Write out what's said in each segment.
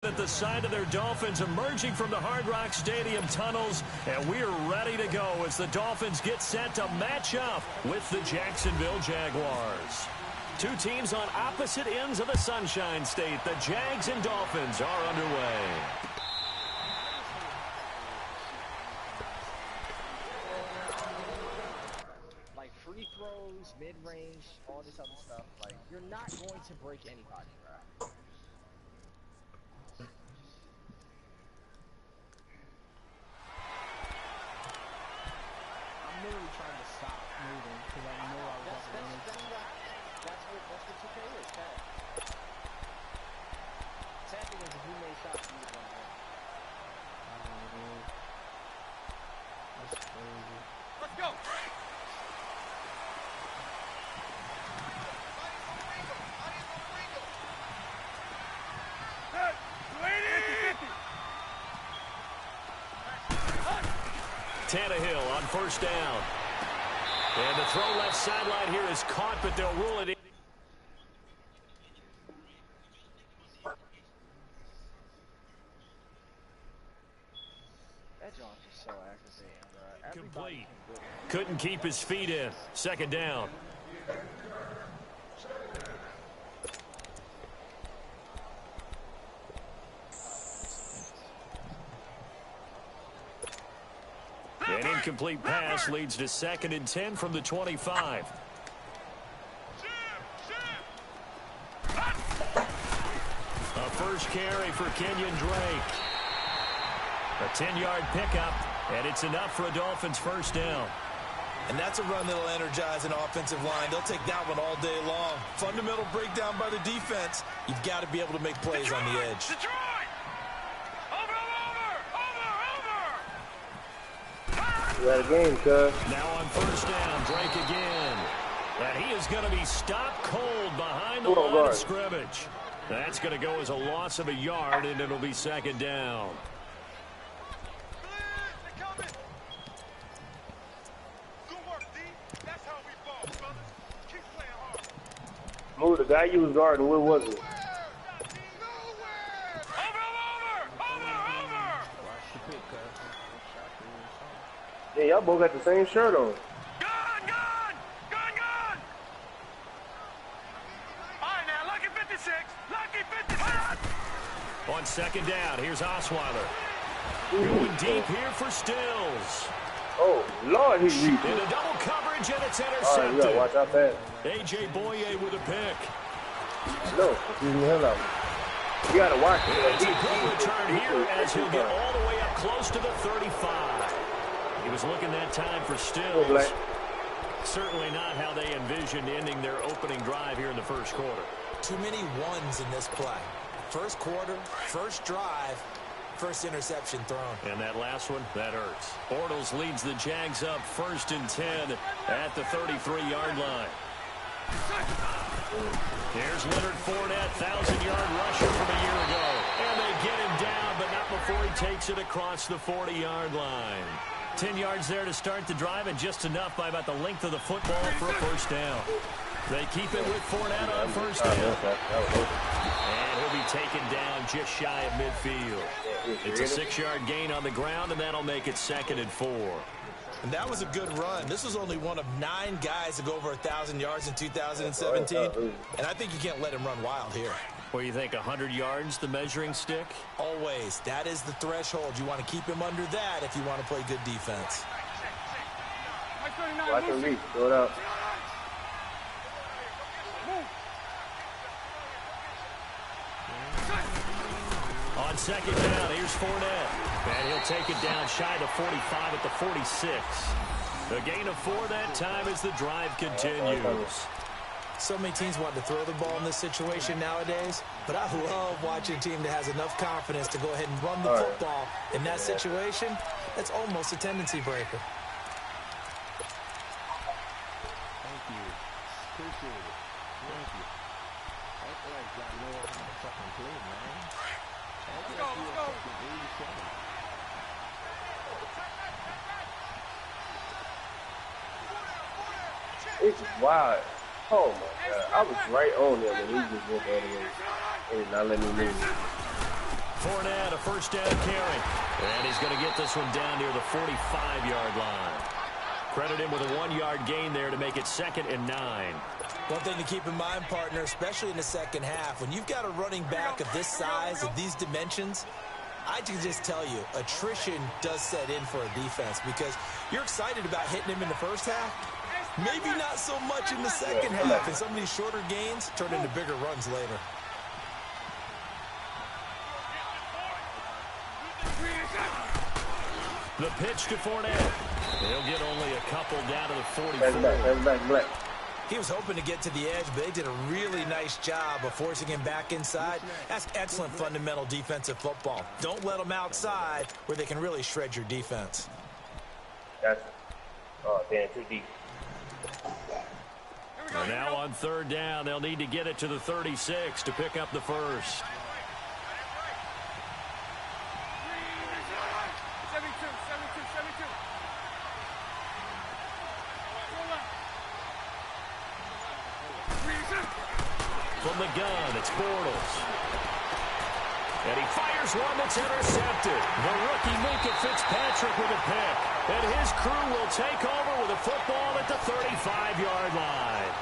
At the side of their Dolphins emerging from the Hard Rock Stadium tunnels, and we're ready to go as the Dolphins get set to match up with the Jacksonville Jaguars. Two teams on opposite ends of the Sunshine State. The Jags and Dolphins are underway. Like free throws, mid-range, all this other stuff, like you're not going to break anybody, bro. I'm literally trying to stop moving because I know I was That's what 2K is, Cat. Sad thing is if you made shots, you would run away. That's crazy. Let's go! Tannehill on first down. And the throw left sideline here is caught, but they'll rule it in. That jump is so aggravating, bro. Complete. Couldn't keep his feet in. Second down. An incomplete pass leads to 2nd and 10 from the 25. A first carry for Kenyon Drake. A 10-yard pickup, and it's enough for a Dolphins first down. And that's a run that'll energize an offensive line. They'll take that one all day long. Fundamental breakdown by the defense. You've got to be able to make plays on the edge. You got a game, cuz. Now on first down, Drake again. And he is going to be stopped cold behind the line of scrimmage. That's going to go as a loss of a yard, and it'll be second down. Move, the guy you was guarding, where was he? Yeah, y'all both got the same shirt on. Gone! All right, now, lucky 56. Lucky 56. On second down, here's Osweiler. Going deep here for Stills. Oh, Lord, he reached In it. a double coverage, and it's All right, intercepted. you gotta watch out fast. A.J. Boye with a pick. No, excuse me, hell out. You gotta watch it. It's a good return here as he'll get all the way up close to the 35. He was looking that time for Stills. Certainly not how they envisioned ending their opening drive here in the first quarter. Too many ones in this play. First quarter, first drive, first interception thrown. And that last one, that hurts. Bortles leads the Jags up 1st and 10 at the 33-yard line. Here's Leonard Fournette, 1,000-yard rusher from a year ago. And they get him down, but not before he takes it across the 40-yard line. 10 yards there to start the drive, and just enough by about the length of the football for a first down. They keep it with Fournette on first down. And he'll be taken down just shy of midfield. It's a 6-yard gain on the ground, and that'll make it 2nd and 4. And that was a good run. This was only one of 9 guys to go over 1,000 yards in 2017. And I think you can't let him run wild here. What do you think, 100 yards, the measuring stick? Always. That is the threshold. You want to keep him under that if you want to play good defense. Watch him reach. Throw it out. On second down, here's Fournette. And he'll take it down shy of the 45 at the 46. A gain of 4 that time as the drive continues. So many teams want to throw the ball in this situation nowadays, but I love watching a team that has enough confidence to go ahead and run the football. In that situation, that's almost a tendency breaker. Thank you. Appreciate it. Thank you. I feel like y'all know how to fucking play, man. Let's go. It's wild. Oh my God. I was right on there when he just went the other way. He did not let me move. Fournette, a first down carry. And he's going to get this one down near the 45-yard line. Credit him with a 1-yard gain there to make it 2nd and 9. One thing to keep in mind, partner, especially in the second half, when you've got a running back of this size, of these dimensions, I can just tell you, attrition does set in for a defense because you're excited about hitting him in the first half. Maybe not so much in the second half, and some of these shorter gains turn into bigger runs later. The pitch to Fournette. He'll get only a couple down to the 44. He was hoping to get to the edge, but they did a really nice job of forcing him back inside. That's excellent fundamental defensive football. Don't let them outside where they can really shred your defense. Gotcha. Oh, damn, too deep. And now on 3rd down, they'll need to get it to the 36 to pick up the first. 72. From the gun, it's Bortles. And he fires one that's intercepted. The rookie Minkah Fitzpatrick with a pick. And his crew will take over with a football at the 35-yard line.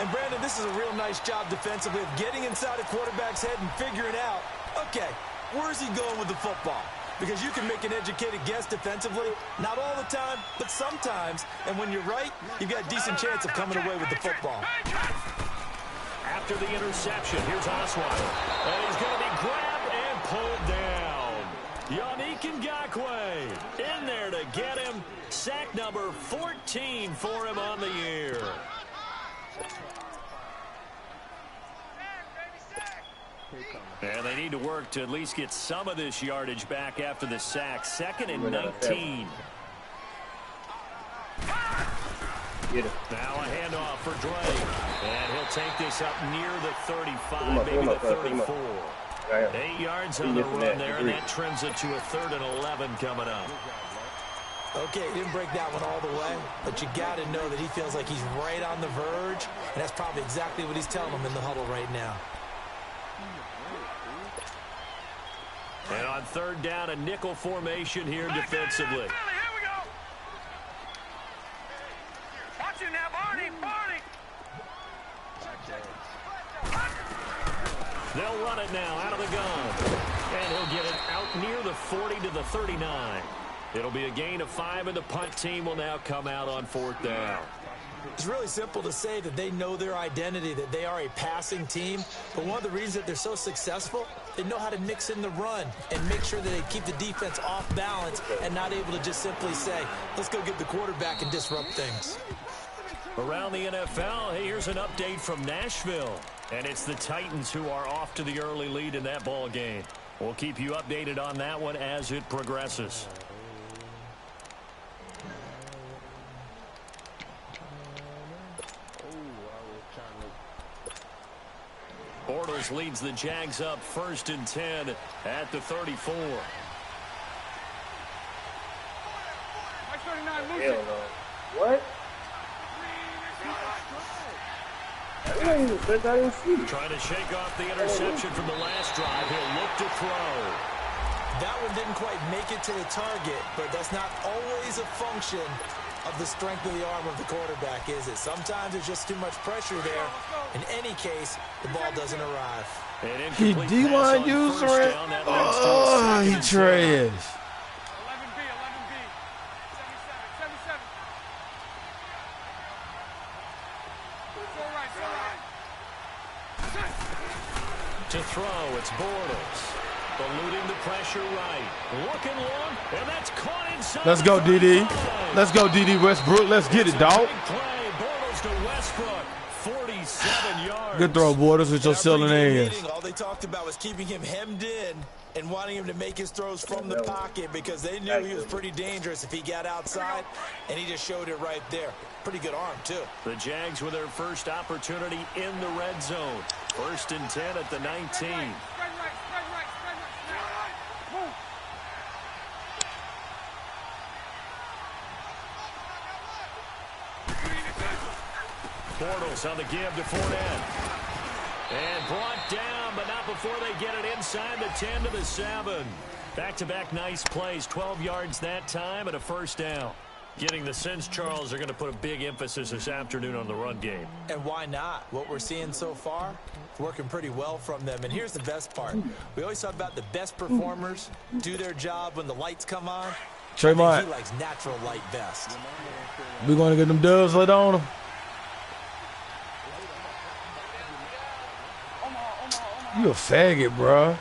And, Brandon, this is a real nice job defensively of getting inside a quarterback's head and figuring out, okay, where's he going with the football? Because you can make an educated guess defensively, not all the time, but sometimes. And when you're right, you've got a decent chance of coming away with the football. After the interception, here's Osweiler. And he's going to be grabbed and pulled down. Yannick Ngakoue in there to get him. Sack number 14 for him on the year. And they need to work to at least get some of this yardage back after the sack. 2nd and 19. Now a handoff for Drake. And he'll take this up near the 35, maybe the 34. 8 yards on the run there, and that trims it to a 3rd and 11 coming up. Okay, he didn't break that one all the way, but you got to know that he feels like he's right on the verge, and that's probably exactly what he's telling them in the huddle right now. And on 3rd down, a nickel formation here defensively. Here we go. Watch it now, Barney. They'll run it now out of the gun. And he'll get it out near the 40 to the 39. It'll be a gain of 5, and the punt team will now come out on 4th down. It's really simple to say that they know their identity, that they are a passing team. But one of the reasons that they're so successful, they know how to mix in the run and make sure that they keep the defense off balance and not able to just simply say, let's go get the quarterback and disrupt things. Around the NFL, hey, here's an update from Nashville. And it's the Titans who are off to the early lead in that ball game. We'll keep you updated on that one as it progresses. Bortles leads the Jags up 1st and 10 at the 34. Hell no. What? I didn't see. Trying to shake off the interception from the last drive. He'll look to throw. That one didn't quite make it to the target, but that's not always a function of the strength of the arm of the quarterback, is it? Sometimes there's just too much pressure there. In any case, the ball doesn't arrive. He D-line user it. Oh, he trash. 11B. 77. To throw, it's Bortles. Eluding the pressure right. Looking long, and that's caught inside. Let's go, DD. Let's go, DD Westbrook. Let's get it, dog. Play. Bortles to Westbrook. 47 yards. Good throw, Bortles, with your selling ass. All they talked about was keeping him hemmed in and wanting him to make his throws from the pocket because they knew he was pretty dangerous if he got outside, and he just showed it right there. Pretty good arm, too. The Jags with their first opportunity in the red zone. 1st and 10 at the 19. Bortles on the give to Fournette. And brought down, but not before they get it inside the 10 to the 7. Back-to-back nice plays, 12 yards that time and a first down. Getting the sense Charles are going to put a big emphasis this afternoon on the run game. And why not? What we're seeing so far, it's working pretty well from them. And here's the best part. We always talk about the best performers do their job when the lights come on. Trayvon, he likes natural light best. We're going to get them dubs laid on them. You a faggot, bro.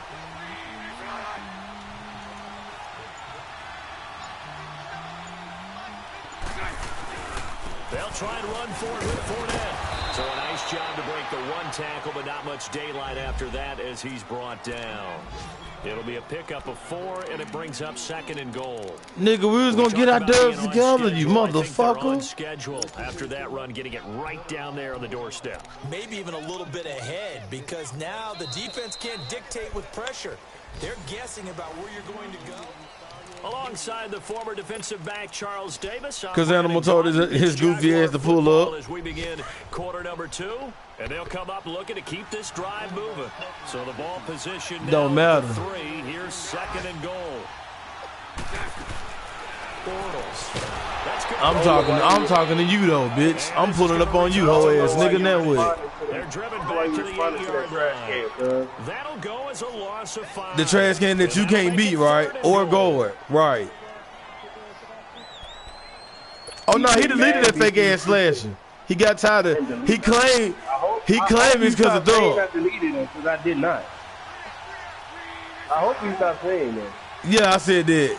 They'll try and run for it with Fournette. So a nice job to break the one tackle, but not much daylight after that as he's brought down. It'll be a pickup of 4, and it brings up 2nd and goal. Nigga, we was going to get our dubs together, you motherfucker. On schedule after that run, getting it right down there on the doorstep. Maybe even a little bit ahead because now the defense can't dictate with pressure. They're guessing about where you're going to go. Alongside the former defensive back Charles Davis. Because Animal told his goofy ass to pull up. As we begin quarter number 2, and they'll come up looking to keep this drive moving. So the ball position now don't matter. 3. Here's 2nd and goal. I'm talking to you though, bitch. I'm pulling up on you, hoe ass nigga. That way. They're driven back to the 8-yard line. That'll go as a loss of 5. The trash can that you can't beat, right? Or guard, right? Oh no, he deleted that fake ass slashing. He got tired of. He claimed it's because of dog. I deleted it because I did not. I hope you stop saying that. Yeah, I said that.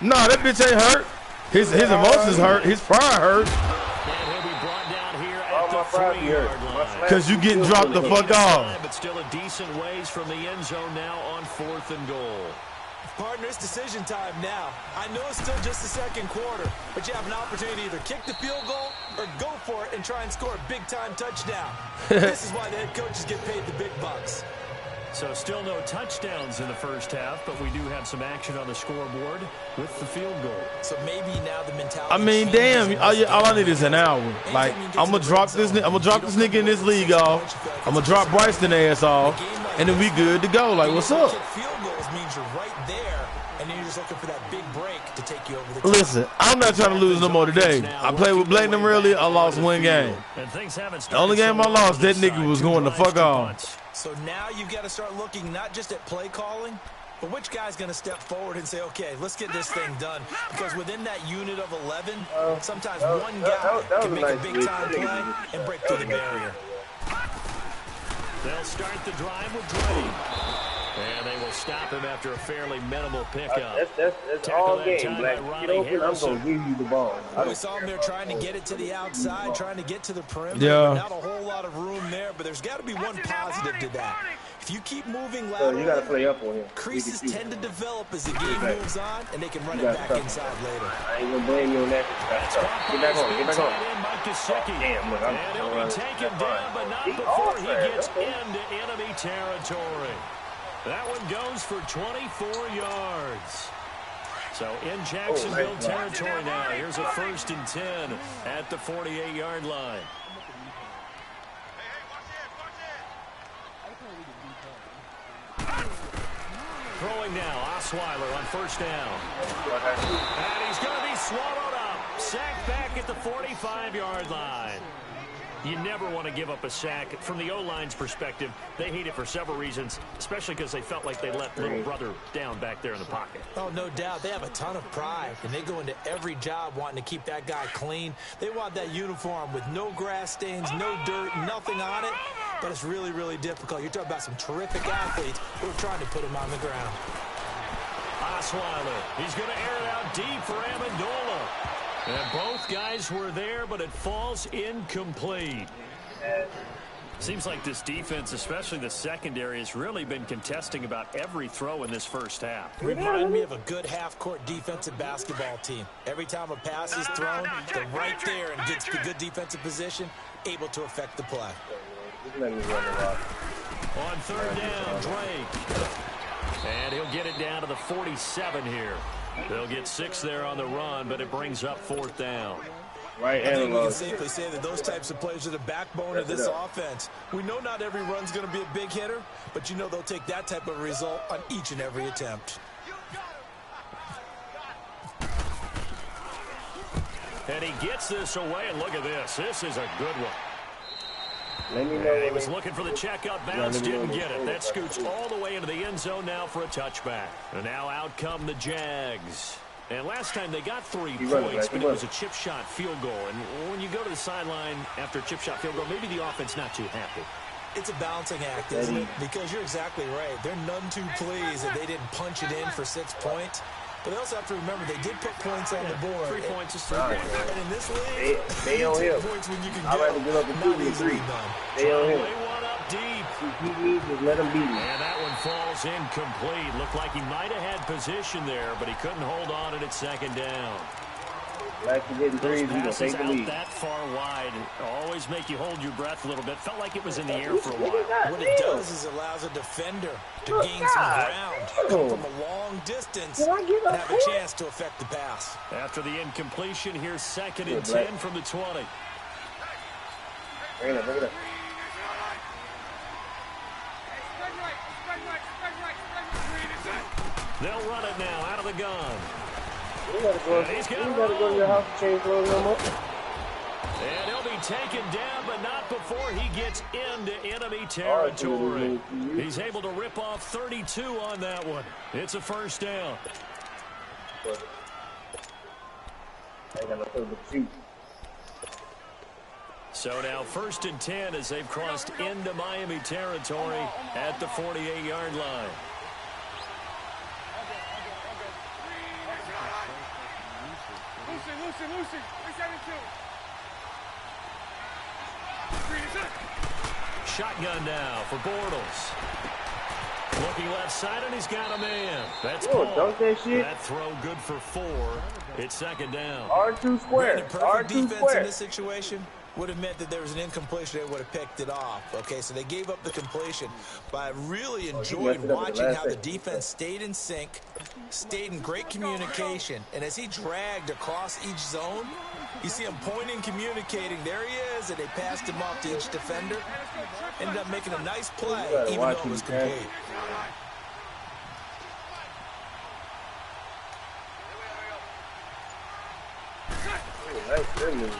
No, that bitch ain't hurt. His emotions hurt. His pride hurt. And he'll be brought down here at the 3-yard line. Because you getting dropped the fuck off. But still a decent ways from the end zone now on 4th and goal. Partner, it's decision time now. I know it's still just the second quarter, but you have an opportunity to either kick the field goal or go for it and try and score a big-time touchdown. This is why the head coaches get paid the big bucks. So still no touchdowns in the first half, but we do have some action on the scoreboard with the field goal. So maybe now the mentality. I mean, damn, all I need is an hour. Like, I'm gonna drop this nigga in this league off. I'm gonna drop Bryson ass off, and then we good to go. Like, what's up? Field goals means you're right there, and then you're just looking for that big break to take you over the top. Listen, I'm not trying to lose no more today. I played with Blake them earlier. I lost 1 game. The only game I lost, that nigga was going the fuck off. So now you've got to start looking not just at play calling, but which guy's going to step forward and say, okay, let's get this thing done. Because within that unit of 11, sometimes one guy can make a big-time play and break through the barrier. They'll start the drive with Drake. And they will stop him after a fairly minimal pickup. That's all game, Black. Get open, I'm going to give you the ball. We saw him there trying to get it to the outside, trying to get to the perimeter. Yeah. Not a whole lot of room there, but there's got to be one positive to that. If you keep moving laterally, you got to play up on him. Creases tend to develop as the game moves on, and they can run it back inside later. I ain't going to blame you on that. Get back on. Get back on. Damn, look, I'm and he'll be taken down, but not before he gets into enemy territory. That one goes for 24 yards. So in Jacksonville territory now. Here's a 1st and 10 at the 48-yard line. Throwing now, Osweiler on 1st down. And he's going to be swallowed up. Sacked back at the 45-yard line. You never want to give up a sack. From the O-line's perspective, they hate it for several reasons, especially because they felt like they let little brother down back there in the pocket. Oh, no doubt. They have a ton of pride, and they go into every job wanting to keep that guy clean. They want that uniform with no grass stains, no dirt, nothing on it, but it's really, really difficult. You're talking about some terrific athletes who are trying to put him on the ground. Osweiler, he's going to air it out deep for Amendola. And both guys were there, but it falls incomplete. Seems like this defense, especially the secondary, has really been contesting about every throw in this first half. Remind me of a good half-court defensive basketball team. Every time a pass is thrown, they're right there and gets the good defensive position, able to affect the play. On 3rd down, Drake. And he'll get it down to the 47 here. They'll get 6 there on the run, but it brings up 4th down. Right I think we analog. can safely say that those types of players are the backbone of this offense. We know not every run's going to be a big hitter, but you know they'll take that type of result on each and every attempt. And he gets this away, and look at this. This is a good one. Let me know. And he was looking for the checkup bounce, didn't get it. That scoots all the way into the end zone now for a touchback. And now out come the Jags. And last time they got 3 points, but it was a chip shot field goal. And when you go to the sideline after a chip shot field goal, maybe the offense not too happy. It's a balancing act, isn't it? Because you're exactly right. They're none too pleased that they didn't punch it in for 6 points. But they also have to remember they did put points on the board. 3 points is 3 points. And in this league, they on him. points when you can I'd rather give up a 2 than 3. They on him. They one up deep. If he needs, just let him beat him. And that one falls incomplete. Looked like he might have had position there, but he couldn't hold on it at second down. Like he's getting threes, he's going to Passes take the out lead. that far wide always make you hold your breath a little bit. Felt like it was in the air for a while. What it does is allows a defender to gain some ground, come from a long distance, and have a chance to affect the pass. After the incompletion, here's 2nd and 10 from the 20. Bring it up, bring it up. They'll run it now out of the gun. You gotta go to your house and change clothes no more. And he'll be taken down, but not before he gets into enemy territory. He's able to rip off 32 on that one. It's a first down. I ain't got no place to shoot. So now 1st and 10 as they've crossed into Miami territory at the 48-yard line. Lucy, 372. Shotgun now for Bortles. Looking left side, and he's got a man. That's Paul. Dunk that shit. That throw good for 4. It's 2nd down. R2 square. The perfect R2 defense square. in this situation would have meant that there was an incompletion. They would have picked it off. Okay, so they gave up the completion. But I really enjoyed watching how the defense stayed in sync, stayed in great communication. And as he dragged across each zone, you see him pointing, communicating. There he is, and they passed him off to each defender. Ended up making a nice play, even though it was complete.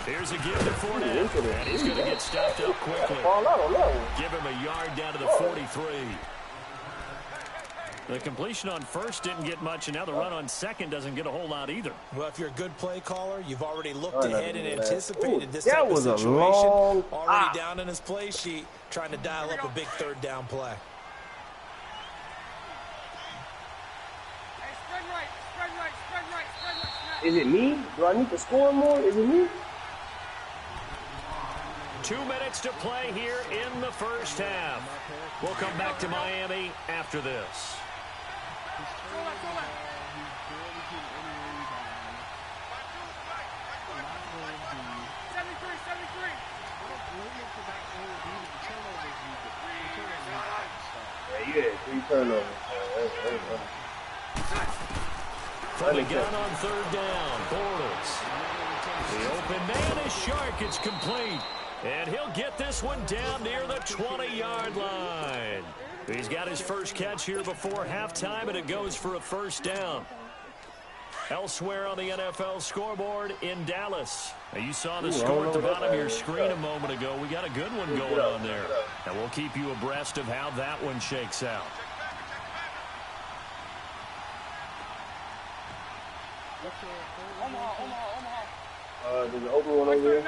Here's a give to Fournette, and he's going to get stopped up quickly. Give him a yard down to the 43. The completion on 1st didn't get much, and now the run on 2nd doesn't get a whole lot either. Well, if you're a good play caller, you've already looked ahead and anticipated this that type of was a situation. long Already down in his play sheet, trying to dial up a big 3rd down play. Is it me? Do I need to score more? Is it me? 2 minutes to play here in the 1st half. We'll come back to Miami after this. Yeah, you had 3 turnovers. From the gun on 3rd down, Bortles. The open man is Shark. It's complete. And he'll get this one down near the 20-yard line. He's got his first catch here before halftime, and it goes for a 1st down. Elsewhere on the NFL scoreboard in Dallas. Now you saw the score at the bottom of your screen a moment ago. We got a good one going on there. And we'll keep you abreast of how that one shakes out. There's an open one over here.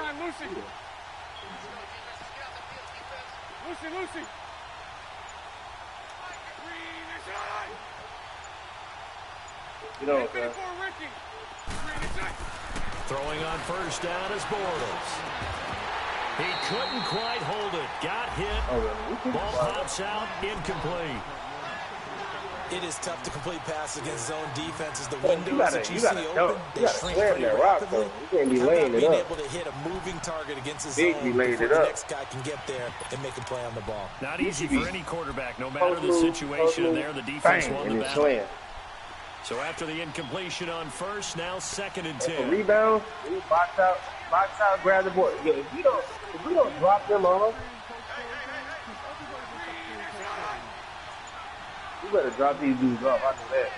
Lucy. You know, okay. Throwing on 1st down is Bortles. He couldn't quite hold it. Got hit. Ball pops out. Incomplete. It is tough to complete passes against zone defenses. The windows that you see open, they you shrink slam pretty that rock, rapidly. though. You can't be laying it being up. able to hit a moving target against his Big zone be laying before it the up. next guy can get there and make a play on the ball. Not easy for any quarterback, no matter the situation. And there, the defense won the battle. Slam. So after the incompletion on first, now 2nd and A 10. rebound, we box out, grab the board. Yeah, if we don't drop them off, we better drop these dudes off. I know that.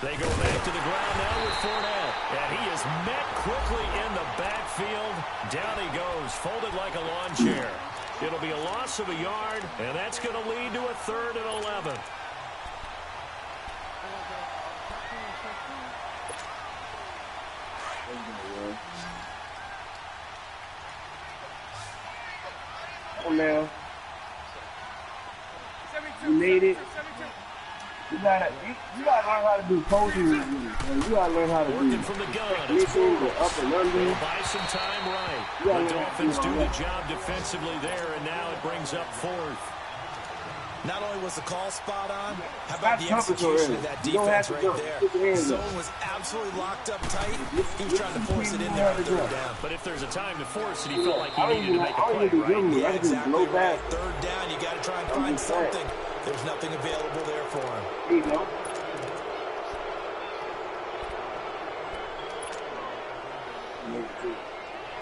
They go back to the ground now with Fournette. And he is met quickly in the backfield. Down he goes, folded like a lawn chair. It'll be a loss of a yard, and that's going to lead to a 3rd and 11. Oh, now. You made it. You gotta learn how to do coaching. You gotta learn how to do Working from the gun. It's the up and under. They'll buy some time right. The Dolphins do the job defensively there, and now it brings up 4th. Not only was the call spot on, how about the execution of that defense right there? Zone was absolutely locked up tight. He was trying to force it in there on 3rd down. But if there's a time to force it, he felt like he needed to make a play, right? Yeah, exactly right. 3rd down, you got to try and find something. There's nothing available there for him. There you go.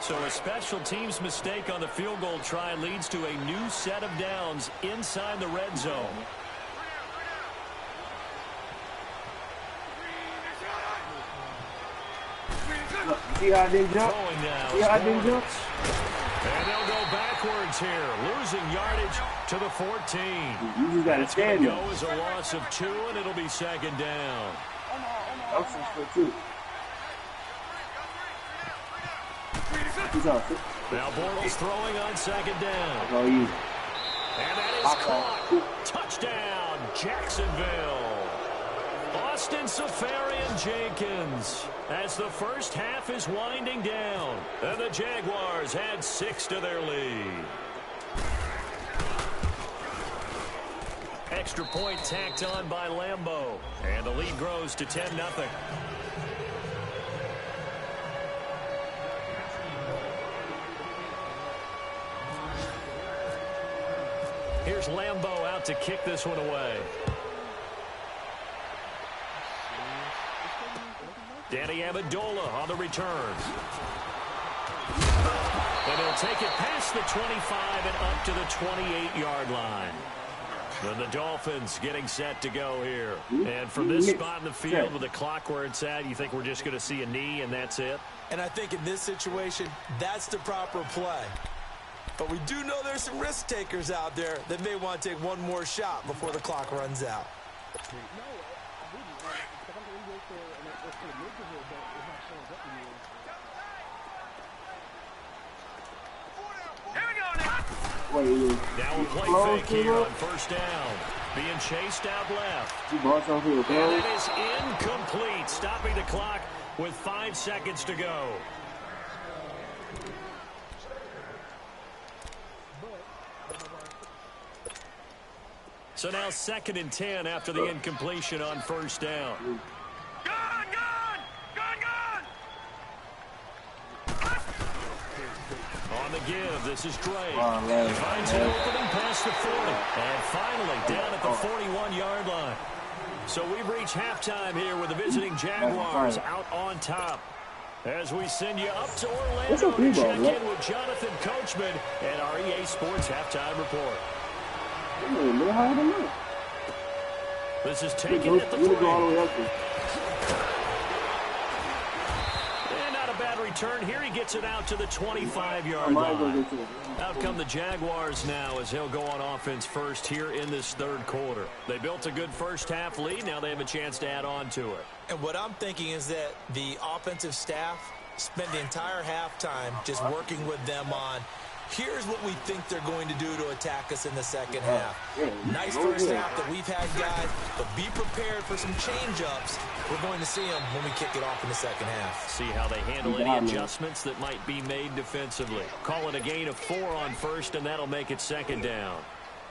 So a special teams mistake on the field goal try leads to a new set of downs inside the red zone. See how I didn't jump? Throwing now. See how I didn't jump? And they'll go backwards here, losing yardage to the 14. You just got to It's going stand to there. go as a loss of 2, and it'll be 2nd down. I'm 6'2". He's out. Now Bortles throwing on 2nd down. Oh, you. And that is caught. Touchdown, Jacksonville. Austin Seferian-Jenkins as the first half is winding down. And the Jaguars add 6 to their lead. Extra point tacked on by Lambeau. And the lead grows to 10-0. Here's Lambeau out to kick this one away. Danny Amendola on the return. And he'll take it past the 25 and up to the 28-yard line. And the Dolphins getting set to go here. And from this spot in the field with the clock where it's at, you think we're just going to see a knee and that's it? And I think in this situation, that's the proper play. But we do know there's some risk takers out there that may want to take one more shot before the clock runs out. Now a play fake here on 1st down. Being chased out left. And it is incomplete, stopping the clock with 5 seconds to go. So now 2nd and 10 after the incompletion on 1st down. Gun! Gun! Gun! Gun! On the give, this is Drake. man. Finds an opening past the 40. And finally down at the 41-yard line. So we've reached halftime here with the visiting Jaguars out on top. As we send you up to Orlando to check in with Jonathan Coachman and our EA Sports Halftime Report. This is taken at the 40. And not a bad return. Here he gets it out to the 25-yard line. Out come the Jaguars now as he'll go on offense first here in this 3rd quarter. They built a good first half lead. Now they have a chance to add on to it. And what I'm thinking is that the offensive staff spent the entire halftime just working with them on, here's what we think they're going to do to attack us in the 2nd half. Nice first half that we've had, guys, but be prepared for some change-ups. We're going to see them when we kick it off in the 2nd half. See how they handle any adjustments that might be made defensively. Call it a gain of 4 on 1st, and that'll make it 2nd down.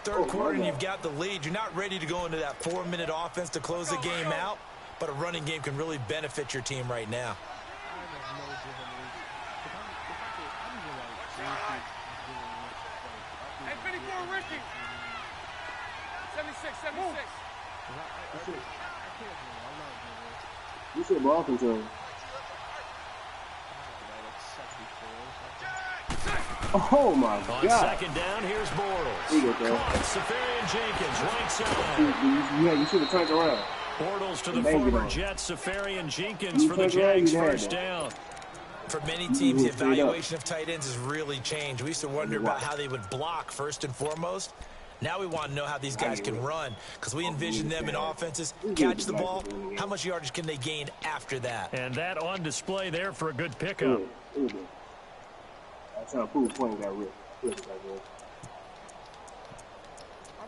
3rd quarter, and you've got the lead. You're not ready to go into that 4-minute offense to close the game out, but a running game can really benefit your team right now. Hey, 54, Ricky. 76, 76. You said ball control. Oh my On God. second down, here's Bortles. There you go, Caught Safarian Jenkins, right side. You should have turned around. Bortles to the Bang it former on. Jets, Safarian Jenkins You for the turned around, Jags you had first that. down. For many teams, the straight up. evaluation of tight ends has really changed. We used to wonder about how they would block first and foremost. Now we want to know how these guys can run because we envision them in offenses, catch the ball, how much yardage can they gain after that? And that on display there for a good pickup. I'm trying to prove a point got ripped.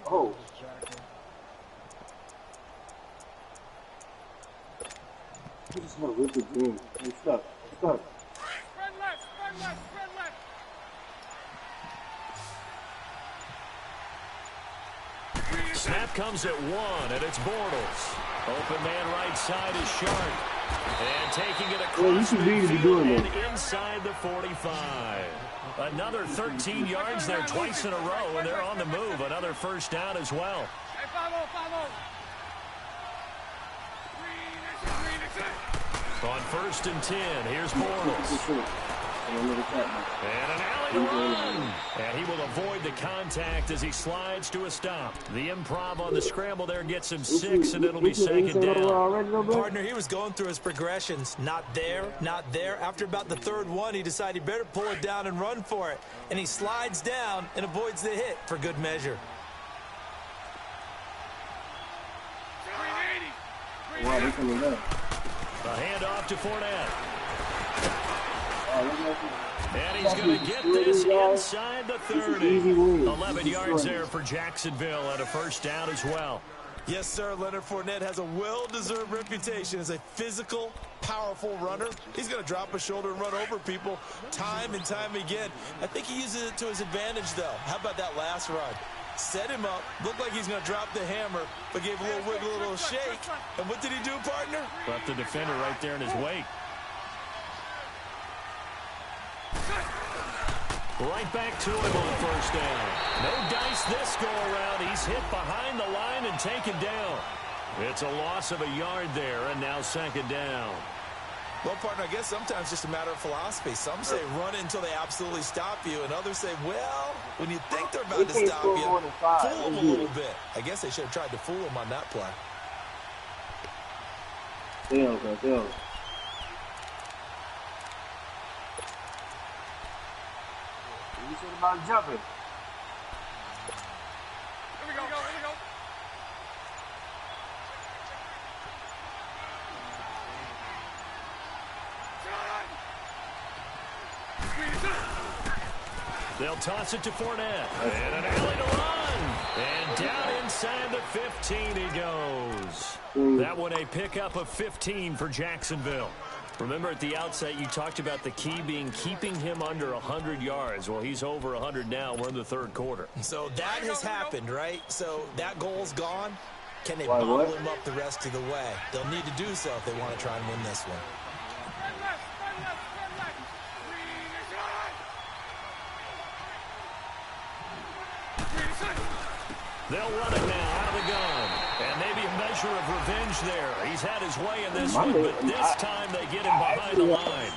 Oh. He just want to rip the game. I'm stuck. Spread left, spread left, spread left. Snap comes at 1, and it's Bortles. Open man right side is Sharp. And taking it across you should really be midfield doing and that. inside the 45. Another 13 yards there twice in a row, and they're on the move. Another first down as well. Hey, follow. On first and 10, here's Bortles. And an alley to run. And he will avoid the contact as he slides to a stop. The improv on the scramble there gets him 6, and it'll be second down. Partner, he was going through his progressions. Not there, not there. After about the third one, he decided he better pull it down and run for it. And he slides down and avoids the hit for good measure. Wow, they're coming down. A handoff to Fournette. Oh, And he's going to get this inside the 30. 11 yards there for Jacksonville and a first down as well. Yes, sir. Leonard Fournette has a well-deserved reputation as a physical, powerful runner. He's going to drop a shoulder and run over people time and time again. I think he uses it to his advantage, though. How about that last run? Set him up, looked like he's going to drop the hammer, but gave a little wiggle, a little shake. And what did he do, partner? Left the defender right there in his wake. Right back to him on first down. No dice this go-around. He's hit behind the line and taken down. It's a loss of a yard there, and now second down. Well, partner, I guess sometimes it's just a matter of philosophy. Some say run it until they absolutely stop you, and others say, well, when you think they're about to stop you, fool them a little bit. I guess they should have tried to fool him on that play. Damn. You said about jumping. Here we go. They'll toss it to Fournette. And an alley to run. And down inside the 15 he goes. That one a pickup of 15 for Jacksonville. Remember at the outset you talked about the key being keeping him under 100 yards. Well, he's over 100 now. We're in the third quarter. So that has happened, right? So that goal's gone. Can they bottle him up the rest of the way? They'll need to do so if they want to try and win this one. They'll run it now out of the gun. And maybe a measure of revenge there. He's had his way in this one, but this time they get him behind the line.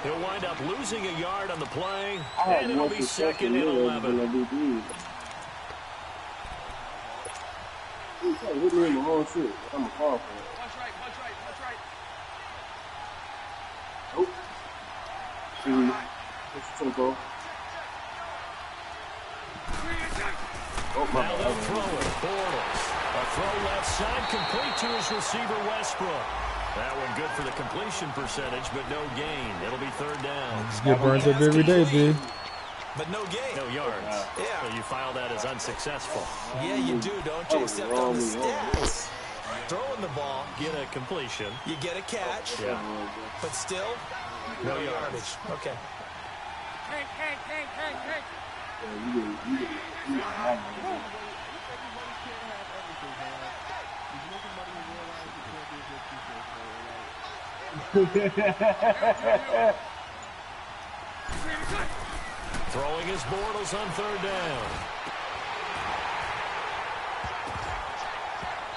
He'll wind up losing a yard on the play, and it'll be second and 11. He's trying to hit me in the whole shit. I'm a call for it. Punch right. Nope. It's tempo. Now they'll throw it. Bortles. A throw left side, complete to his receiver, Westbrook. That one good for the completion percentage, but no gain. It'll be third down. Just get burnt up every day, B. But no gain. No yards. Yeah. So you file that as unsuccessful. Yeah, you do, don't you? Except on the stats. Throwing the ball, Get a completion. you get a catch, Yeah. but still, No yards. Okay. Hank. Throwing his Bortles on third down.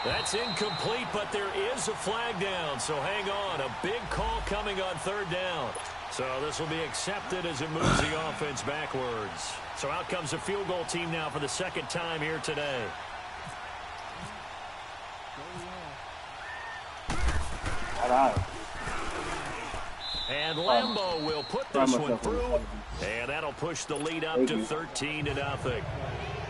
That's incomplete, but there is a flag down, so hang on. A big call coming on third down. So this will be accepted as it moves the offense backwards. So out comes the field goal team now for the second time here today. And Lambeau will put this one through, and that'll push the lead up to 13-0.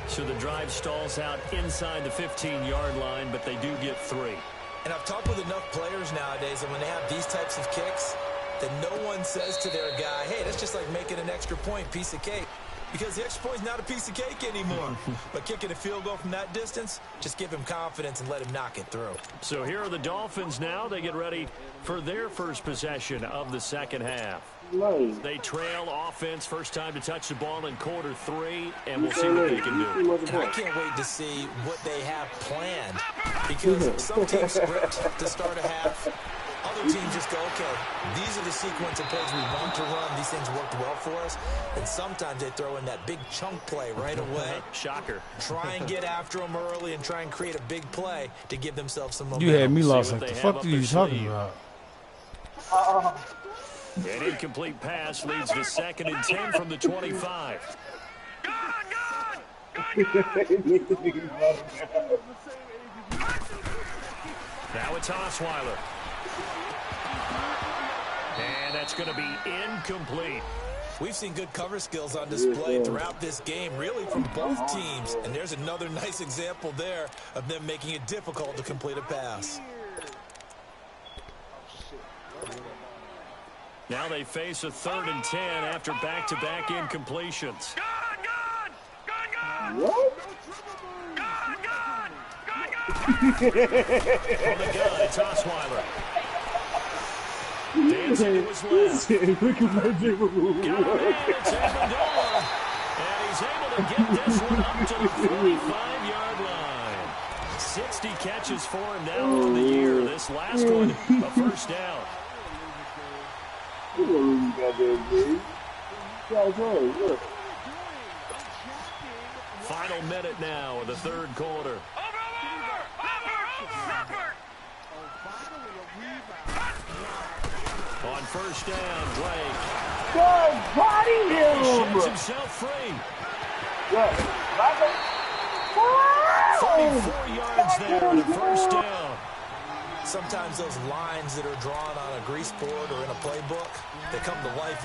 So the drive stalls out inside the 15-yard line, but they do get 3. And I've talked with enough players nowadays that when they have these types of kicks, that no one says to their guy, hey, that's just like making an extra point, piece of cake. Because the extra point is not a piece of cake anymore. But kicking a field goal from that distance, just give him confidence and let him knock it through. So here are the Dolphins now. They get ready for their first possession of the second half. They trail offense, first time to touch the ball in quarter 3, and we'll see what they can do. And I can't wait to see what they have planned, because some teams script to start a half. Other teams just go, okay, these are the sequence of plays we want to run. These things worked well for us. And sometimes they throw in that big chunk play right away. Shocker. Try and get after them early and try and create a big play to give themselves some momentum. You had me lost. Like, the fuck are you talking about? An incomplete pass leads to 2nd and 10 from the 25. Now it's Osweiler. And that's going to be incomplete. We've seen good cover skills on display throughout this game, really from both teams. And there's another nice example there of them making it difficult to complete a pass. Now they face a 3rd and 10 after back-to-back incompletions. What? On the gun, it's Osweiler. Dancing to his left. Look at my dribble move. It's Amendola. And he's able to get this one up to the 45-yard line. 60 catches for him now on the year. This last one, a first down. Final minute now of the third quarter. On first down, Blake. Good body He sheds him. himself free. What? 34 yards there and a first down. Sometimes those lines that are drawn on a grease board or in a playbook, they come to life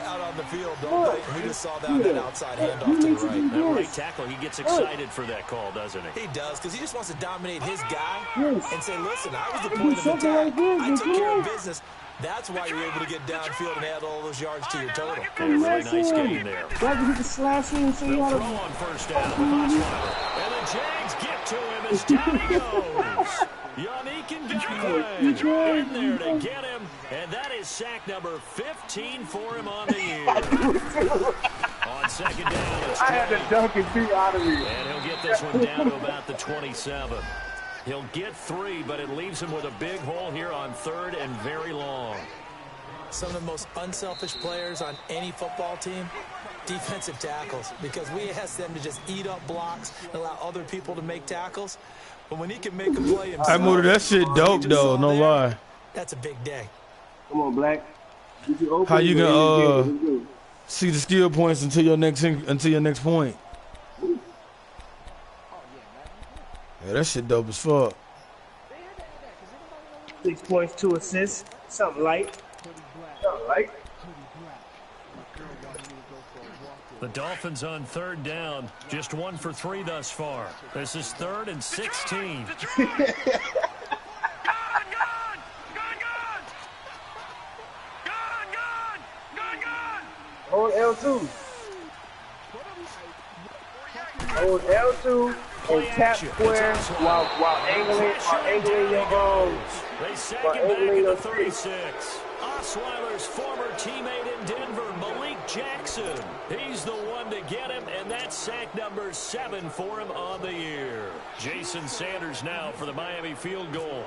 out on the field, don't they? And we just saw that outside handoff to the right. That right tackle, he gets excited for that call, doesn't he? He does, because he just wants to dominate his guy and say, listen, I was the point of attack. I took care of business. That's why you're able to get downfield and add all those yards to your total. A really nice game there. Hit the slash in so you They'll gotta throw on first down with Osweiler. And the Jags get to him as down he goes. Yannick Ngakoue in there to get him. And that is sack number 15 for him on the year. On second down, it's I had to dunk it too out of me. and he'll get this one down to about the 27. He'll get 3, but it leaves him with a big hole here on 3rd and very long. Some of the most unselfish players on any football team, defensive tackles, because we ask them to just eat up blocks and allow other people to make tackles. But when he can make a play himself, I moved that shit dope though, no lie. that's a big day. Come on, Black. How you gonna see the skill points until your next point? Yeah, that shit dope as fuck. 6 points, 2 assists. Something light. Something light. The Dolphins on 3rd down, just 1 for 3 thus far. This is 3rd and 16. Hold L2. Hold L2 and tap square while angling your They sack him back at the 36. Osweiler's former teammate in Denver, Malik Jackson. He's the one to get him, and that's sack number 7 for him on the year. Jason Sanders now for the Miami field goal.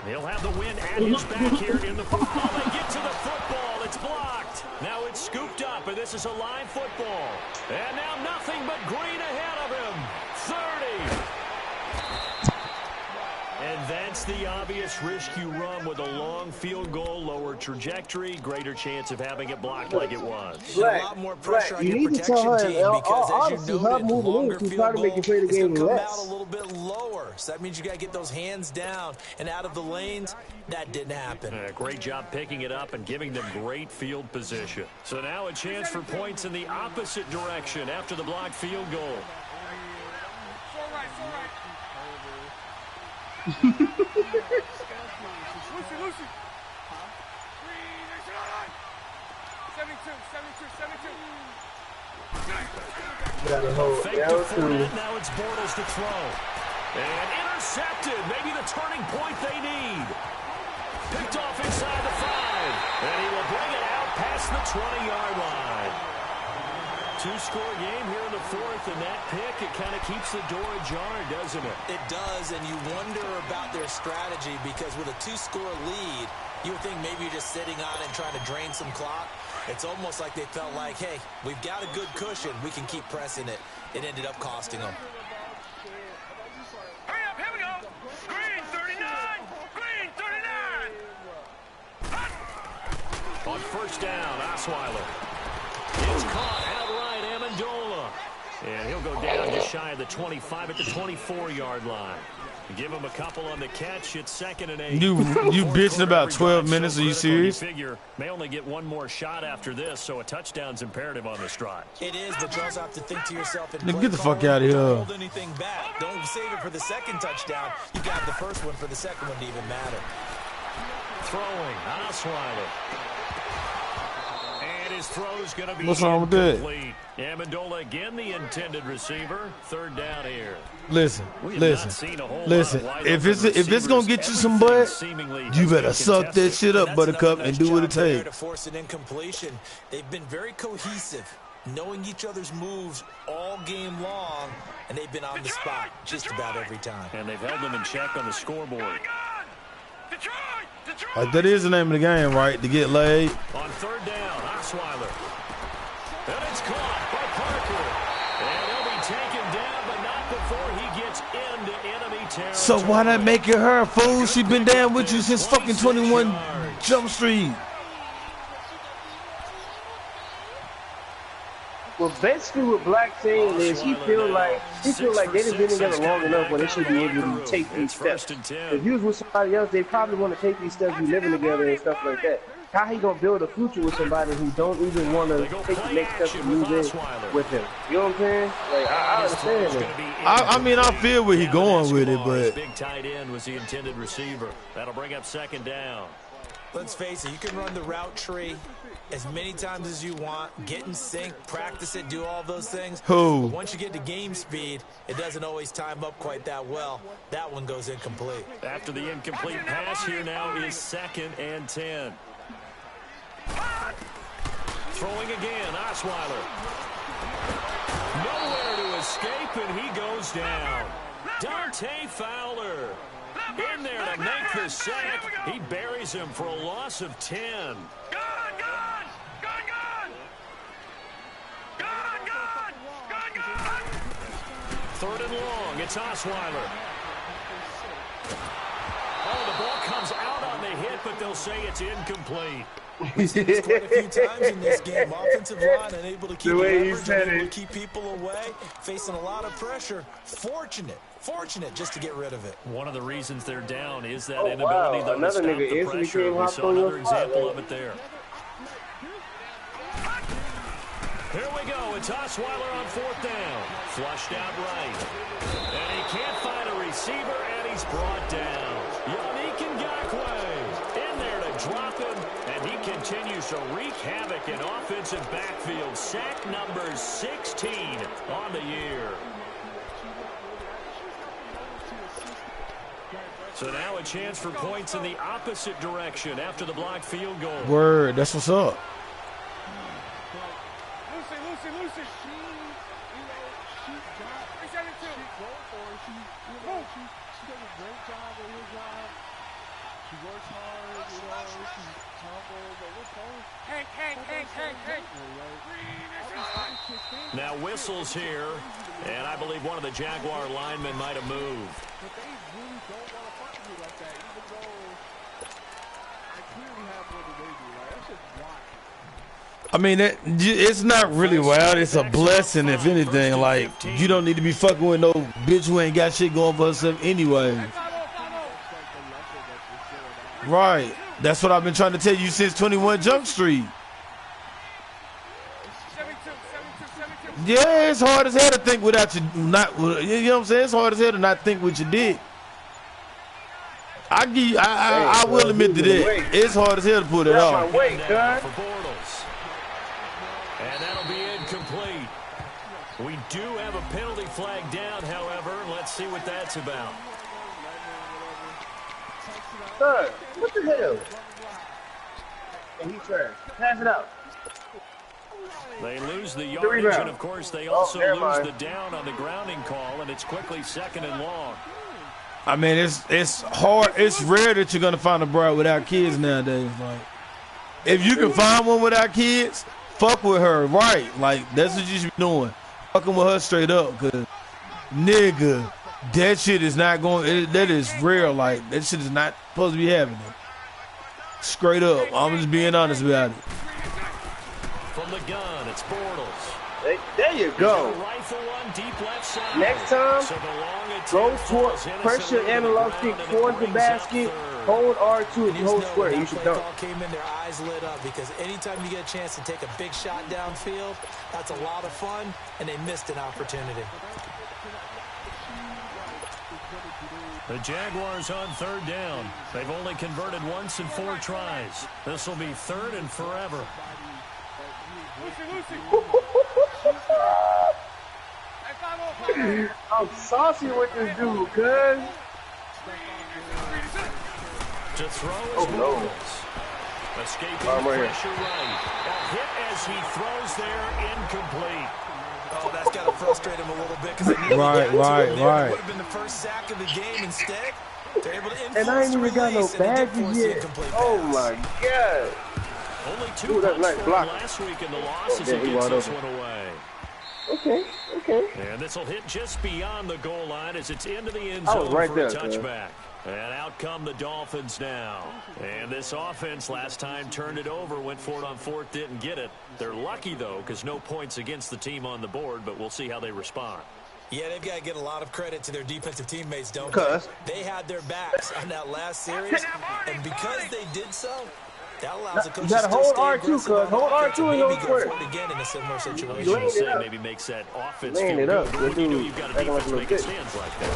He'll have the win at his back here in the football. They get to the football. It's blocked. Now it's scooped up, and this is a live football. And now nothing but green ahead of him. 30. That's the obvious risk you run with a long field goal, lower trajectory, greater chance of having it blocked like it was. Black, a lot more pressure on you your need to tell protection her, team because, as honestly, you her noted, moving longer in, she's field trying to make goal you play the is going game to come less. out a little bit lower. So that means you got to get those hands down and out of the lanes. That didn't happen. Great job picking it up and giving them great field position. So now a chance for points in the opposite direction after the blocked field goal. Lucy. Fake to Fournette, now it's Bortles to throw. And intercepted, maybe the turning point they need. Picked off inside the 5, and he will bring it out past the 20-yard line. Two-score game here in the 4th, and that pick, it kind of keeps the door ajar, doesn't it? It does, and you wonder about their strategy because with a 2-score lead, you would think maybe you're just sitting on it and trying to drain some clock. It's almost like they felt like, hey, we've got a good cushion. We can keep pressing it. It ended up costing them. Hurry up, here we go. Green 39. Green 39. On first down, Osweiler. It's caught outright, Amendola. And he'll go down just shy of the 25 at the 24-yard line. Give him a couple on the catch. It's 2nd and 8. You bitching about 12 minutes. Are you serious? Figure may only get one more shot after this, so a touchdown's imperative on this drive. It is, but you also have to think to yourself. Nigga, get the fuck out of here. Don't hold anything back. Don't save it for the second touchdown. You got the first one for the second one to even matter. Throwing, Osweiler. And his throw's going to be What's wrong with that? incomplete. Amendola again, the intended receiver. 3rd down here. Listen. Listen. If it's gonna get you some butt, you better suck that shit up, Buttercup, and do what it takes. To force an incompletion, they've been very cohesive, knowing each other's moves all game long, and they've been on the spot just about every time. And they've held them in check on the scoreboard. Like, that is the name of the game, right? To get laid. On 3rd down, Osweiler. And it's caught by Parker. And he'll be taken down, but not before he gets into enemy territory. So why not make it her, fool? She been down with you since fucking 21 Jump Street. Well, basically what Black saying is he feel like they didn't been together long enough where they should be able to take these steps. If you was with somebody else, they probably want to take these steps, be living together and stuff like that. How he gonna build a future with somebody who don't even want to take the next step to move in with him? You know what I'm saying? Like, I understand that. I mean, I feel where he going with it, but big tight end was the intended receiver. That'll bring up 2nd down. Let's face it, you can run the route tree as many times as you want, get in sync, practice it, do all those things. Who? But once you get to game speed, it doesn't always time up quite that well. That one goes incomplete. After the incomplete pass, here now is 2nd and 10. Throwing again, Osweiler. Nowhere to escape, and he goes down. Dante Fowler in there to make the sack. He buries him for a loss of 10. Third and long, it's Osweiler. Oh, the ball comes out on the hit, but they'll say it's incomplete. We've seen this quite a few times in this game. Offensive line unable to keep leverage, unable to keep people away, facing a lot of pressure. Fortunate just to get rid of it. One of the reasons they're down is that inability to another stop nigga the instantly pressure. came We hopped saw on your another spot, example man. of it there. Here we go. It's Osweiler on 4th down. Flushed out right. And he can't find a receiver, and he's brought down. Yannick Ngakoue in there to drop him, and he continues to wreak havoc in offensive backfield. Sack number 16 on the year. So now a chance for points in the opposite direction after the blocked field goal. word, that's what's up. Lucy. Now whistles here, and I believe one of the Jaguar linemen might have moved. I mean, it's not really wild. It's a blessing, if anything. Like, you don't need to be fucking with no bitch who ain't got shit going for herself anyway. Right. That's what I've been trying to tell you since 21 Jump Street. Yeah, it's hard as hell to think without you. You know what I'm saying? It's hard as hell to not think what you did. I will admit to that. It's hard as hell to put it off. And that'll be incomplete. We do have a penalty flag down, however. Let's see what that's about. Son, what the hell? And he trash. Pass it out. They lose the yardage, and of course they also lose the down on the grounding call, and it's quickly 2nd and long. I mean, it's hard. It's rare that you're gonna find a bride without kids nowadays. Like, if you can find one without kids, fuck with her, right? Like, that's what you should be doing. Fucking with her straight up, cause nigga, that shit is not going. That is real. Like, that shit is not supposed to be happening. Straight up, I'm just being honest about it. From the gun, it's Bortles. There you go. Next time, go towards pressure analog stick towards the basket. Hold R2 and hold square. You should dunk. Came in, their eyes lit up because anytime you get a chance to take a big shot downfield, that's a lot of fun, and they missed an opportunity. The Jaguars on 3rd down. They've only converted once in 4 tries. This will be 3rd and forever. I'm saucy with this dude, cuz. To throw is Bortles. Escaping pressure right. A hit as he throws there, incomplete. Oh, that's got to frustrate him a little bit because right. Would have been the first sack of the game instead. They're able to influence and I ain't even got no badges yet. Oh my god. Only 2 punts from last week in the loss as he gets this one away. Okay. And this will hit just beyond the goal line as it's into the end zone for a touchback. And out come the Dolphins now. And this offense last time turned it over, went for it on 4th, didn't get it. They're lucky, though, because no points against the team on the board, but we'll see how they respond. Yeah, they've got to get a lot of credit to their defensive teammates, don't they? They had their backs on that last series, and because they did so, that allows the coach to hold R2, cuz. Hold R2 and hold square. Again in a similar situation, maybe makes that offense feel good. But when you know you've got a defense making stands like that.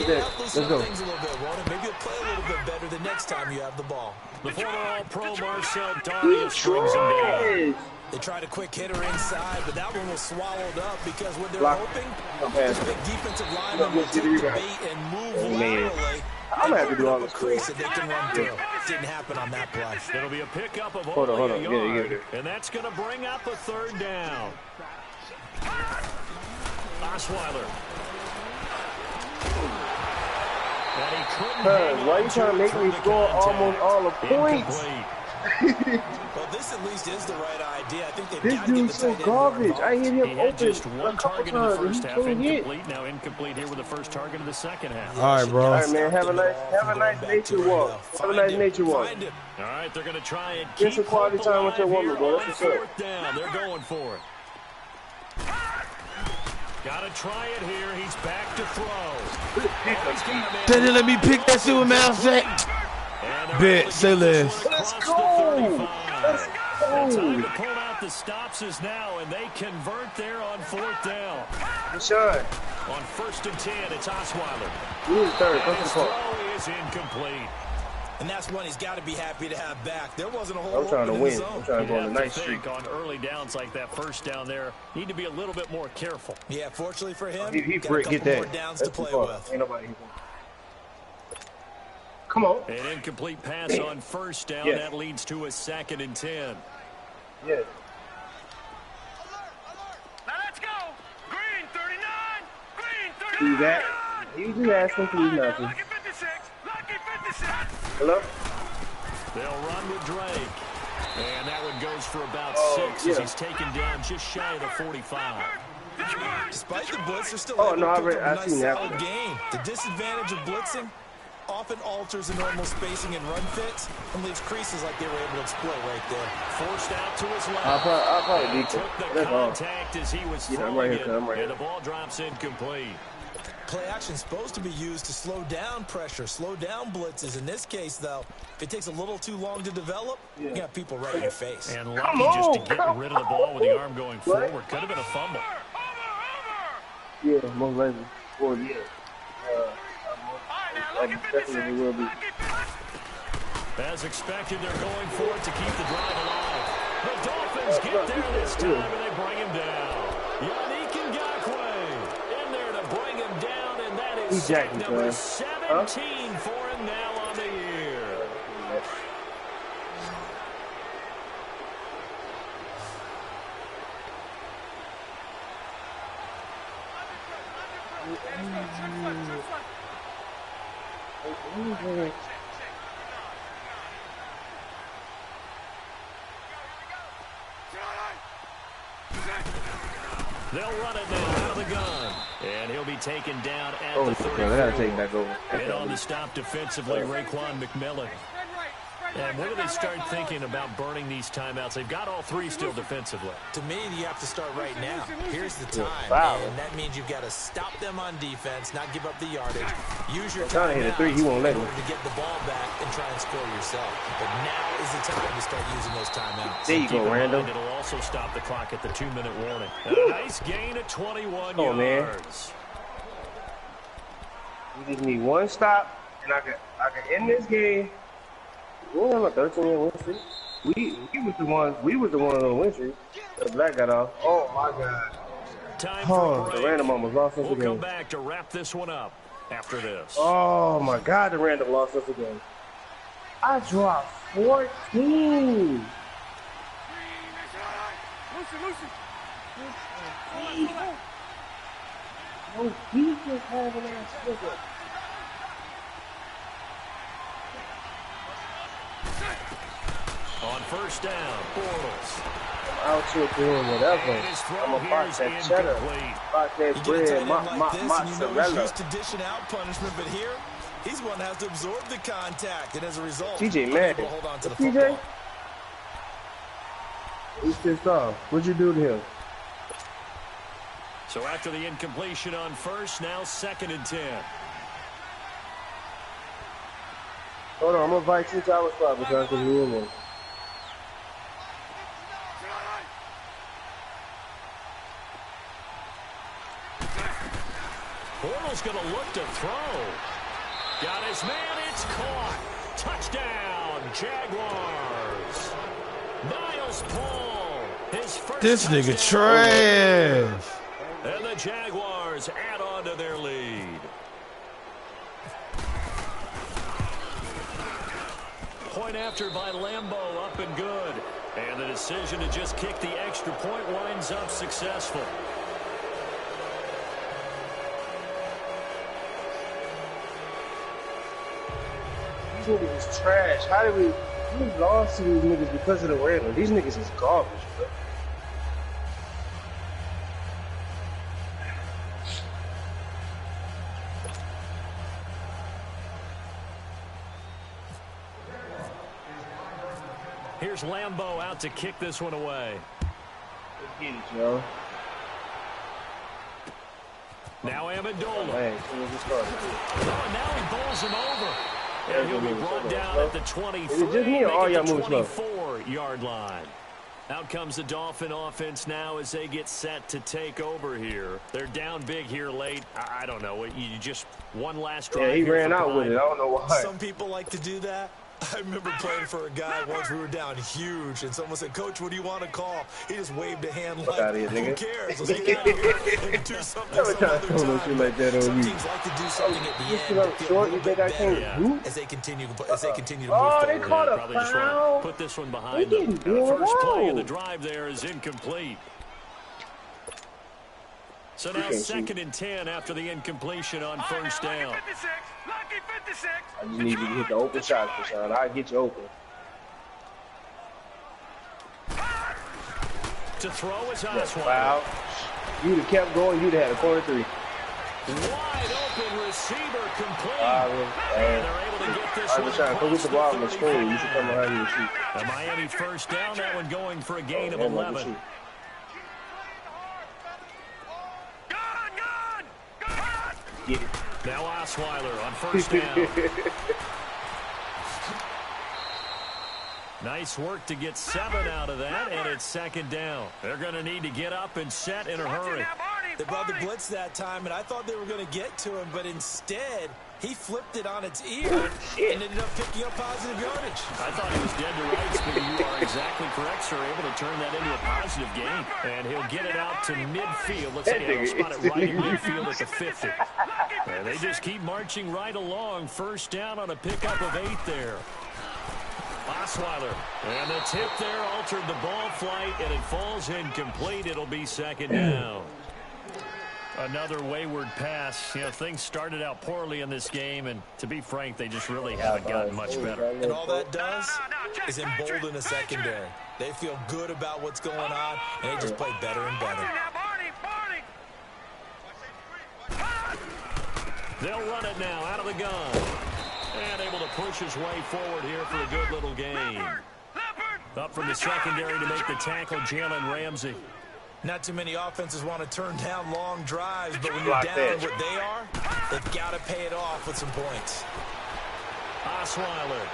Yeah, loosen up things a little bit, Walter. Maybe you'll play a little bit better the next time you have the ball. The former All-Pro Marcel Daria strings him down. They tried a quick hitter inside, but that one was swallowed up because what they're hoping, this big defensive lineman will take the bait and move laterally. I'm gonna have to do all this crease that they can run through. Didn't happen on that play. It'll be a pickup of only a yard, and that's going to bring up a 3rd down. Osweiler. Why are you trying to make me score almost all the points? Well, this at least is the right idea. I think they've this dude's so garbage. I hit him open just one target in the first half, incomplete. Hit. Now incomplete here with the first target of the 2nd half. All right, bro. All right, man. Have a nice nature walk. Have a nice nature walk. All right, they're going to try and get some quality time with your woman, bro. That's what's up. Down. They're going for it. Got to try it here. He's back to throw. They didn't let me pick that shit with Miles Jack. Bet, say less. Let's go. Let's go. Time to pull out the stops is now, and they convert there on 4th down. Rashawn. On 1st and 10, it's Osweiler. He's 3rd. His throw is incomplete. And that's one he's got to be happy to have back. There wasn't a whole I'm trying to win. I'm trying to go on a nice streak. On early downs like that first down there, need to be a little bit more careful. Yeah, fortunately for him, he got a couple get that. more downs to play with. Ain't nobody. Come on. An incomplete pass on 1st down. That leads to a 2nd and 10. Yeah. Now let's go. Green 39. Green 39. See that? You just asking for nothing. Lucky 56. Lucky 56. Hello? They'll run with Drake. And that one goes for about 6 as he's taken down just shy of the 45. Despite the blitz, they're still able to pick up a nice solid game. The disadvantage of blitzing, often alters the normal spacing and run fits and leaves creases like they were able to exploit right there. Forced out to his left. I'll probably beat Took the contact as he was throwing it, and the ball drops incomplete. Play action supposed to be used to slow down pressure, slow down blitzes. In this case, though, if it takes a little too long to develop, you got people right in your face. And lucky just to get rid of the ball with the arm going forward. Could have been a fumble. Yeah, most likely. Or yeah. I definitely will be. As expected, they're going for it to keep the drive alive. The Dolphins get there this time, and they bring him down. Yannick Ngakoue in there to bring him down, and that is sack number 17 for him now on the year. They'll run it now out of the gun. And he'll be taken down at the 34. I gotta take back over. And on the stop defensively, Raekwon McMillan. And when do they start thinking about burning these timeouts? They've got all three still defensively. To me, you have to start right now. Here's the time. Wow. And that means you've got to stop them on defense, not give up the yardage. Use your trying to hit a three, he won't let me. to get the ball back and try and score yourself. But now is the time to start using those timeouts. There you go, Randall. It'll also stop the clock at the 2-minute warning. And a nice gain of 21 yards. Man. We just need one stop, and I can end this game. We only have a 13-year win streak. We was the one on the win streak. The black got off. Oh my God. Time for a break. The random almost lost us We'll again. come back to wrap this one up after this. Oh my God, the random lost us again. I dropped 14. No defense having that slipper. On first down, Bortles. I'm out here doing whatever. I'm gonna box that cheddar, box that bread, mozzarella. He's used to dishing out punishment, but here he's one that has to absorb the contact, and as a result, TJ, man, hold on to the TJ, football. he's pissed off. What'd you do to him? So after the incompletion on first, now 2nd and 10. Hold on, I'm gonna invite you to our spot because we win one. Bortles going to look to throw. Got his man, it's caught. Touchdown, Jaguars. Niles Paul, his first This nigga touchdown. trash. And the Jaguars add on to their lead. Point after by Lambeau, up and good. And the decision to just kick the extra point winds up successful. These niggas is trash. How did we lost to these niggas because of the random? These niggas is garbage, bro. Here's Lambeau out to kick this one away. Let's get it, yo. Now Amendola. Hey, Oh, now he bowls him over. And he'll be brought down at the 23, Is it just me or all y'all moving slow? 24-yard line. Out comes the Dolphin offense now as they get set to take over here. They're down big here late. I don't know. You just one last drive. Yeah, he ran out with it. I don't know why. Some people like to do that. I remember playing for a guy once. We were down huge, and someone said, "Coach, what do you want to call?" He just waved a hand like, "Who cares? Let's get out of here and do something some other time." Like that Some on teams like to do something at the You end see I'm to feel short? a You little think bit I can't better hoop? as they continue to move Oh, forward. they caught a Probably just want foul. to put this one They behind them. didn't do it. First play of the Whoa. drive there is incomplete. So now Okay, 2nd and 10 after the incompletion on first down. Lucky 56. Lucky 56. I just need you to hit the open shot, Deshaun. I'll get you open. To throw is Yeah, Osweiler. foul. You'd have kept going, you'd have had a corner three. Wide open receiver complete. And they're able to get this I one was trying to across put the ball on the 35. screen. You should come behind me and shoot. A Miami first down, that one going for a gain of Yeah, let me 11. shoot. Get it. Now Osweiler on first down. Nice work to get 7 out of that, and it's second down. They're going to need to get up and set in a hurry. They brought the blitz that time, and I thought they were going to get to him, but instead, he flipped it on its ear and ended up picking up positive yardage. I thought he was dead to rights, but you are exactly correct, sir. Able to turn that into a positive gain. And he'll get it out to midfield. Looks like he'll spot it right in midfield at the 50. And they just keep marching right along. First down on a pickup of 8 there. Osweiler. And the tip there altered the ball flight, and it falls incomplete. It'll be second down. Another wayward pass. You know, things started out poorly in this game, and to be frank, they just really haven't gotten much better. And all that does is embolden the secondary. They feel good about what's going on, and they just play better and better. They'll run it now out of the gun. And able to push his way forward here for a good little gain. Up from the secondary to make the tackle, Jalen Ramsey. Not too many offenses want to turn down long drives, but when you're down what they are, they've got to pay it off with some points. Osweiler.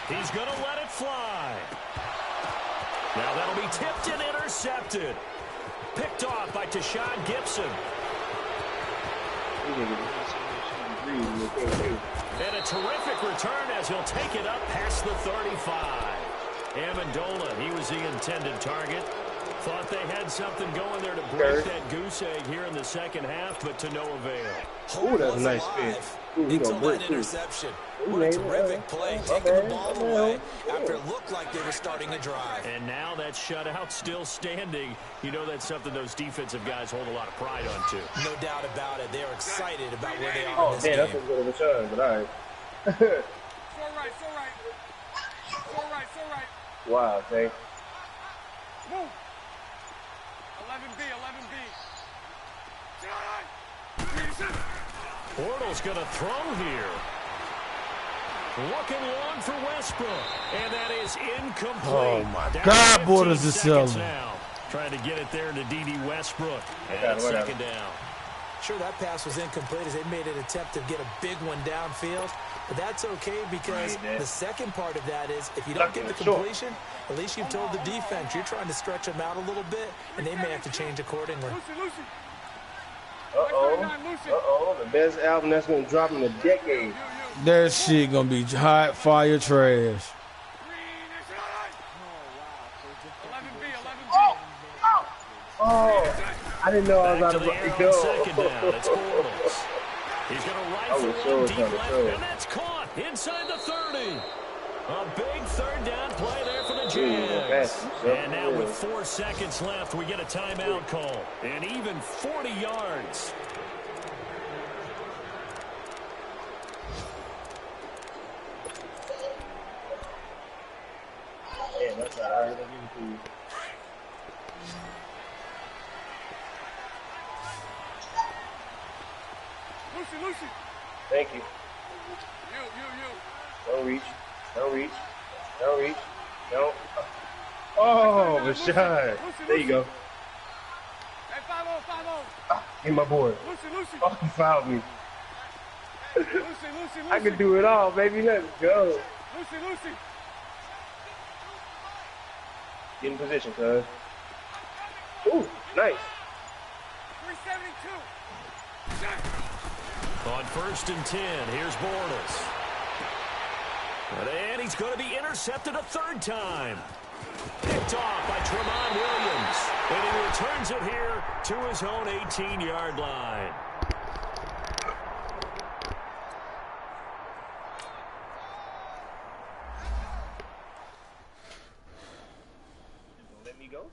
He's going to let it fly. Now that'll be tipped and intercepted. Picked off by Tashawn Gibson. And a terrific return as he'll take it up past the 35. Amendola, he was the intended target. Thought they had something going there to break that goose egg here in the second half, but to no avail. Ooh, that's a nice spin. Until that interception. What a terrific play, taking the ball away after it looked like they were starting a drive. And now that shutout still standing. You know that's something those defensive guys hold a lot of pride on, too. No doubt about it. They are excited about where they are Oh, in this man, game. that's a good return, but all right. So right. Wow, okay. Move. 11B. Bortles going to throw here. Looking long for Westbrook. And that is incomplete. Oh, my Down God, 15 Bortles is seconds selling. now. Trying to get it there to D.D. Westbrook. And Okay, whatever. second down. Sure, that pass was incomplete as they made an attempt to get a big one downfield. But that's okay because the second part of that is if you don't get the completion, at least you've told the defense you're trying to stretch them out a little bit, and they may have to change accordingly. Uh-oh. The best album that's going to drop in a decade. That shit gonna be hot fire trash. Oh, I didn't know I was Back out to of the air on go. second down. It's Bortles. He's going to rifle one deep left, and that's caught inside the 30. A big third down play there for the Jags. And now with 4 seconds left, we get a timeout call. And even 40 yards. Yeah, that's all right. Lucy. Thank you. You. Don't reach. Don't. Oh, Rashad. There you go. Hey, 5-0. Hey, my boy. Lucy. Oh, he fouled me. Lucy. I can do it all, baby. Let's go. Lucy. Get in position, cuz. Ooh, nice. 372. On 1st and 10, here's Bortles. And he's going to be intercepted a third time. Picked off by Tramon Williams. And he returns it here to his own 18-yard line. Let me go.